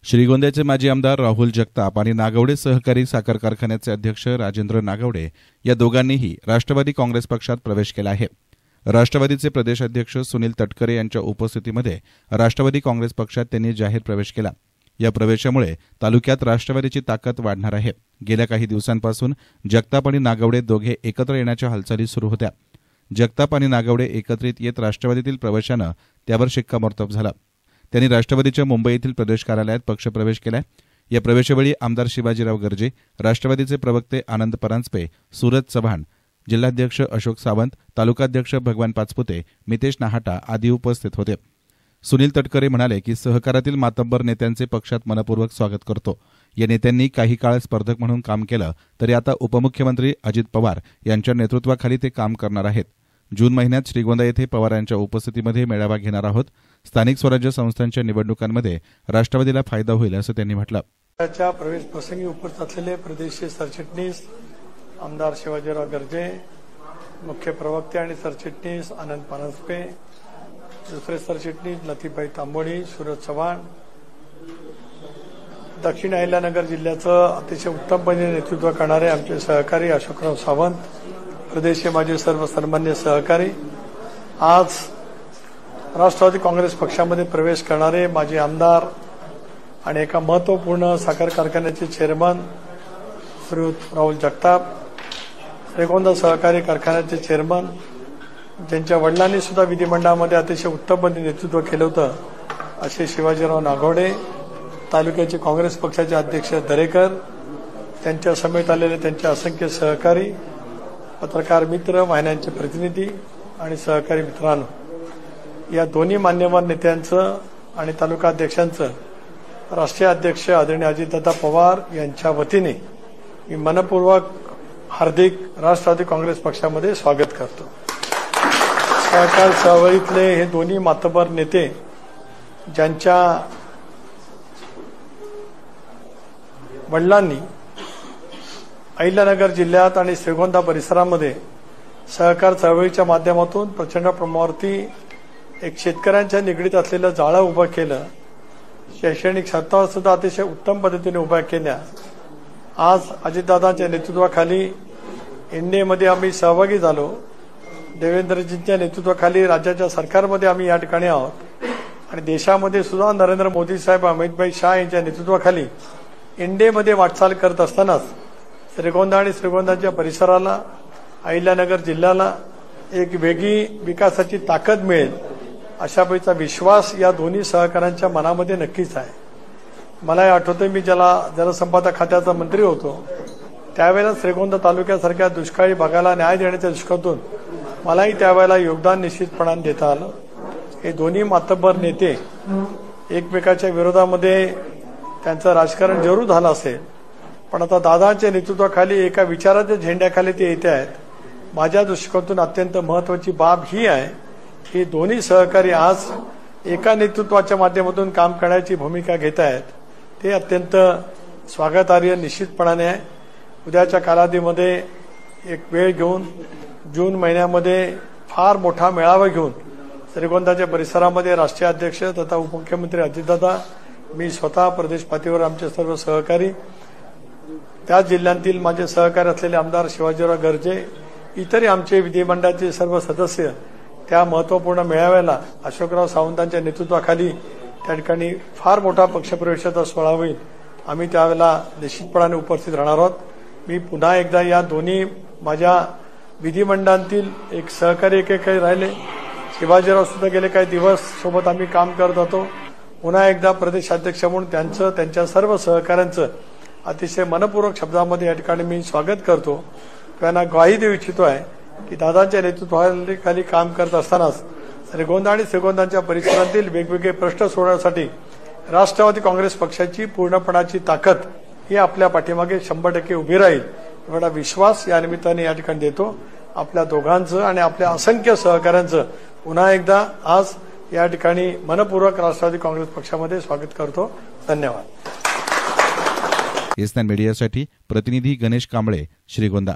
श्रीगोंद्याचे माजी आमदार राहुल जगताप आणि नागवडे सहकारी साखर कारखान्याचे अध्यक्ष राजेंद्र नागवडे या दोघांनीही राष्ट्रवादी काँग्रेस पक्षात प्रवेश केला आहे. राष्ट्रवादीचे प्रदेश अध्यक्ष सुनील तटकरे यांच्या उपस्थितीमध्ये राष्ट्रवादी काँग्रेस पक्षात त्यांनी जाहीर प्रवेश केला. या प्रवेशामुळे तालुक्यात राष्ट्रवादीची ताकद वाढणार आहे. गेल्या काही दिवसांपासून जगताप आणि नागवडे दोघे एकत्र येण्याच्या हालचाली सुरू होत्या. जगताप आणि नागवडे एकत्रित येत राष्ट्रवादीतील प्रवेशानं त्यावर शिक्कामोर्तब झाला. त्यांनी राष्ट्रवादीच्या मुंबई येथील प्रदेश कार्यालयात पक्षप्रवेश केला. या प्रवेशावेळी आमदार शिवाजीराव गर्जे, राष्ट्रवादीचे प्रवक्ते आनंद परांजपे, सूरज चव्हाण, जिल्हाध्यक्ष अशोक सावंत, तालुकाध्यक्ष भगवान पाचपुते, मितेश नाहाटा आदी उपस्थित होते. सुनील तटकरे म्हणाले की सहकारातील मातब्बर नेत्यांचे पक्षात मनपूर्वक स्वागत करतो. या नेत्यांनी काही काळ स्पर्धक म्हणून काम केलं तरी आता उपमुख्यमंत्री अजित पवार यांच्या नेतृत्वाखाली ते काम करणार आहेत. जून महिन्यात श्रीगोंदा येथे पवार यांच्या उपस्थितीमध्ये मेळावा घेणार आहोत. स्थानिक स्वराज्य संस्थांच्या निवडणुकांमध्ये राष्ट्रवादीला फायदा होईल असं त्यांनी म्हटलं. प्रवेश प्रसंगी उपस्थित असलेले प्रदेशचे सरचिटणीस आमदार शिवाजीराव गर्जे, मुख्य प्रवक्ते आणि सरचिटणीस आनंद परांजपे, दुसरे सरचिटणीस लतीफभाई तांबोळी, सूरज चव्हाण, दक्षिण अहिल्यानगर जिल्ह्याचं अतिशय उत्तमपणे नेतृत्व करणारे आमचे सहकारी अशोकराव सावंत, प्रदेशचे माझे सर्व सन्मान्य सहकारी, आज राष्ट्रवादी काँग्रेस पक्षामध्ये प्रवेश करणारे माजी आमदार आणि एका महत्वपूर्ण साखर कारखान्याचे चेअरमन श्रीयुत राहुल जगताप, श्रीगोंदा सहकारी कारखान्याचे चेअरमन, ज्यांच्या वडिलांनी सुद्धा विधिमंडळामध्ये अतिशय उत्तमपणे नेतृत्व केलं होतं, असे शिवाजीराव नागवडे, तालुक्याचे काँग्रेस पक्षाचे अध्यक्ष दरेकर, त्यांच्या समेत आलेले त्यांचे असंख्य सहकारी, पत्रकार मित्र, वाहिन्यांचे प्रतिनिधी आणि सहकारी मित्रांनो, या दोन्ही मान्यवर नेत्यांचं आणि तालुकाध्यक्षांचं राष्ट्रीय अध्यक्ष आदरणीय अजितदादा पवार यांच्या वतीने मी मनपूर्वक हार्दिक राष्ट्रवादी काँग्रेस पक्षामध्ये स्वागत करतो. सहकार चळवळीतले हे दोन्ही मातब्बर नेते ज्यांच्या वडिलांनी अहिल्यानगर जिल्ह्यात आणि श्रीगोंदा परिसरामध्ये सहकार चळवळीच्या माध्यमातून प्रचंड प्रमाणावरती एक शेतकऱ्यांच्या निगडीत असलेलं जाळं उभं केलं, शैक्षणिक संस्था सुद्धा अतिशय उत्तम पद्धतीने उभ्या केल्या. आज अजितदादांच्या नेतृत्वाखाली एनडीएमध्ये आम्ही सहभागी झालो. देवेंद्रजींच्या नेतृत्वाखाली राज्याच्या सरकारमध्ये आम्ही या ठिकाणी आहोत आणि देशामध्ये सुद्धा नरेंद्र मोदी साहेब, अमितभाई शाह यांच्या नेतृत्वाखाली एनडीएमध्ये वाटचाल करत असतानाच श्रीगोंदा आणि श्रीगोंदाच्या परिसराला, अहिल्यानगर जिल्ह्याला एक वेगळी विकासाची ताकद मिळेल अशा पैसा विश्वास या दोन्ही सहकाऱ्यांच्या मनामध्ये नक्कीच आहे. मला आठवतं, मी ज्याला जलसंपदा खात्याचा मंत्री होतो त्यावेळेला श्रीगोंदा तालुक्यासारख्या दुष्काळी भागाला न्याय देण्याच्या दृष्टीकोनातून मलाही त्यावेळेला योगदान निश्चितपणाने देता आलं. हे दोन्ही मातब्बर नेते एकमेकाच्या विरोधामध्ये त्यांचं राजकारण जरूर झालं असेल, पण आता दादांच्या नेतृत्वाखाली एका विचाराच्या झेंड्याखाली ते येते आहेत. माझ्या दृष्टिकोनातून अत्यंत महत्वाची बाब ही आहे की दोन्ही सहकारी आज एका नेतृत्वाच्या माध्यमातून काम करण्याची भूमिका घेत आहेत. ते अत्यंत स्वागतार्ह निश्चितपणाने आहे. उद्याच्या कालावधीमध्ये एक वेळ घेऊन जून महिन्यामध्ये फार मोठा मेळावा घेऊन श्रीगोंदाच्या परिसरामध्ये राष्ट्रीय अध्यक्ष तथा उपमुख्यमंत्री अजितदादा, मी स्वतः प्रदेश पातळीवर आमचे सर्व सहकारी, त्याच जिल्ह्यांतील माझे सहकारी असलेले आमदार शिवाजीराव गर्जे, इतरही आमचे विधिमंडळाचे सर्व सदस्य त्या महत्वपूर्ण मेळाव्याला अशोकराव सावंतांच्या नेतृत्वाखाली त्या ठिकाणी फार मोठा पक्षप्रवेशाचा सोहळा होईल. आम्ही त्यावेळेला निश्चितपणाने उपस्थित राहणार आहोत. मी पुन्हा एकदा या दोन्ही माझ्या विधिमंडळातील एक सहकारी काही राहिले, शिवाजीराव सुद्धा गेले काही दिवस सोबत आम्ही काम करत होतो. पुन्हा एकदा प्रदेशाध्यक्ष म्हणून त्यांचं, त्यांच्या सर्व सहकाऱ्यांचं अतिशय मनपूर्वक शब्दामध्ये या ठिकाणी मी स्वागत करतो. त्यांना ग्वाही देऊ इच्छितो आहे की दादांच्या नेतृत्वाखाली काम करत असतानाच श्रीगोंदा आणि श्रीगोंदाच्या परिसरातील वेगवेगळे प्रश्न सोडवण्यासाठी राष्ट्रवादी काँग्रेस पक्षाची पूर्णपणाची ताकद ही आपल्या पाठीमागे 100% उभी राहील एवढा विश्वास या निमित्ताने या ठिकाणी देतो. आपल्या दोघांचं आणि आपल्या असंख्य सहकाऱ्यांचं पुन्हा एकदा आज या ठिकाणी मनपूर्वक राष्ट्रवादी काँग्रेस पक्षामध्ये स्वागत करतो. धन्यवाद. एसनान मीडियासाठी प्रतिनिधी गणेश कांबळे, श्रीगोंदा.